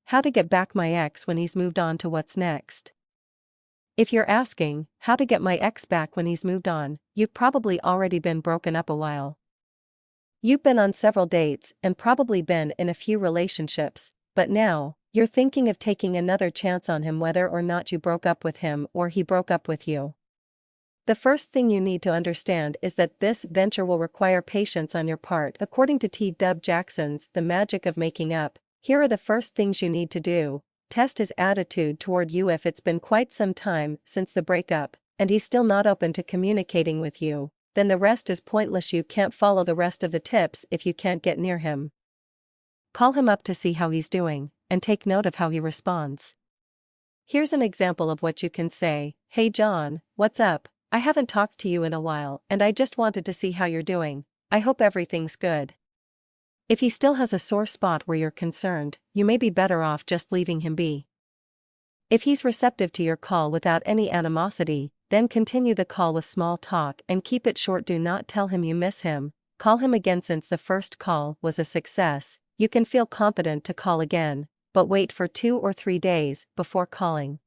how to get back my ex when he's moved on to what's next. If you're asking, how to get my ex back when he's moved on, you've probably already been broken up a while. You've been on several dates and probably been in a few relationships, but now, you're thinking of taking another chance on him whether or not you broke up with him or he broke up with you. The first thing you need to understand is that this venture will require patience on your part. According to T. W. Jackson's The Magic of Making Up, here are the first things you need to do. Test his attitude toward you. If it's been quite some time since the breakup, and he's still not open to communicating with you, then the rest is pointless. You can't follow the rest of the tips if you can't get near him. Call him up to see how he's doing, and take note of how he responds. Here's an example of what you can say. Hey John, what's up? I haven't talked to you in a while and I just wanted to see how you're doing. I hope everything's good. If he still has a sore spot where you're concerned, you may be better off just leaving him be. If he's receptive to your call without any animosity, then continue the call with small talk and keep it short. Do not tell him you miss him. Call him again. Since the first call was a success, you can feel confident to call again, but wait for 2 or 3 days before calling.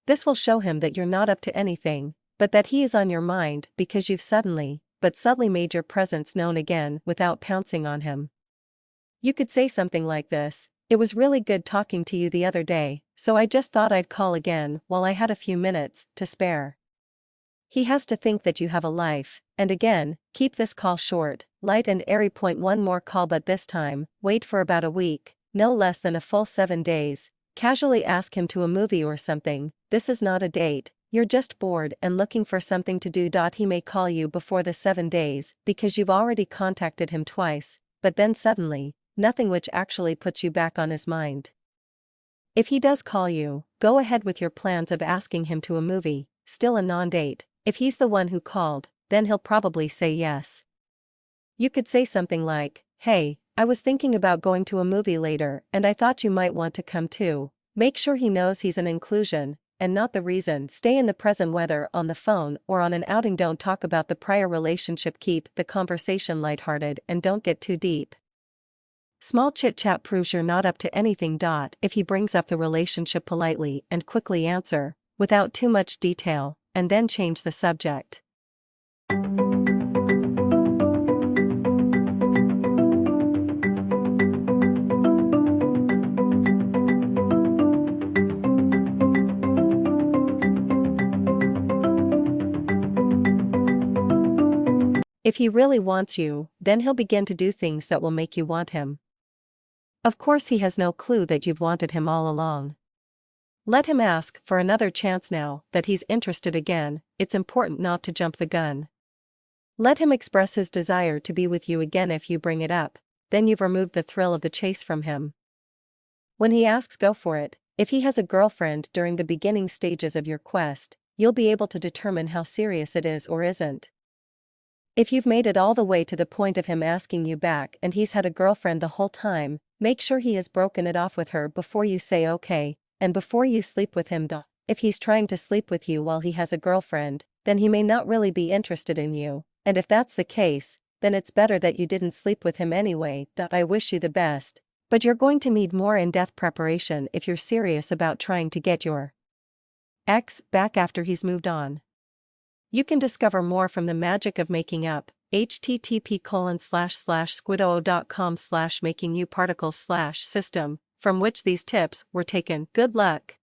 This will show him that you're not up to anything, but that he is on your mind because you've suddenly, but subtly made your presence known again without pouncing on him. You could say something like this: it was really good talking to you the other day, so I just thought I'd call again while I had a few minutes to spare. He has to think that you have a life, and again, keep this call short, light and airy. One more call, but this time, wait for about a week, no less than a full 7 days. Casually ask him to a movie or something. This is not a date. You're just bored and looking for something to do. He may call you before the 7 days because you've already contacted him twice, but then suddenly, nothing, which actually puts you back on his mind. If he does call you, go ahead with your plans of asking him to a movie, still a non-date. If he's the one who called, then he'll probably say yes. You could say something like, hey, I was thinking about going to a movie later and I thought you might want to come too. Make sure he knows he's an inclusion and not the reason. Stay in the present, whether on the phone or on an outing. Don't talk about the prior relationship. Keep the conversation lighthearted and don't get too deep. Small chit-chat proves you're not up to anything. If he brings up the relationship, politely and quickly answer, without too much detail, and then change the subject. If he really wants you, then he'll begin to do things that will make you want him. Of course, he has no clue that you've wanted him all along. Let him ask for another chance now that he's interested again. It's important not to jump the gun. Let him express his desire to be with you again. If you bring it up, then you've removed the thrill of the chase from him. When he asks, go for it. If he has a girlfriend during the beginning stages of your quest, you'll be able to determine how serious it is or isn't. If you've made it all the way to the point of him asking you back and he's had a girlfriend the whole time, make sure he has broken it off with her before you say okay, and before you sleep with him. If he's trying to sleep with you while he has a girlfriend, then he may not really be interested in you, and if that's the case, then it's better that you didn't sleep with him anyway. I wish you the best, but you're going to need more in-depth preparation if you're serious about trying to get your ex back after he's moved on. You can discover more from The Magic of Making Up, http://squidoo.com/makingyouparticles/system, from which these tips were taken. Good luck!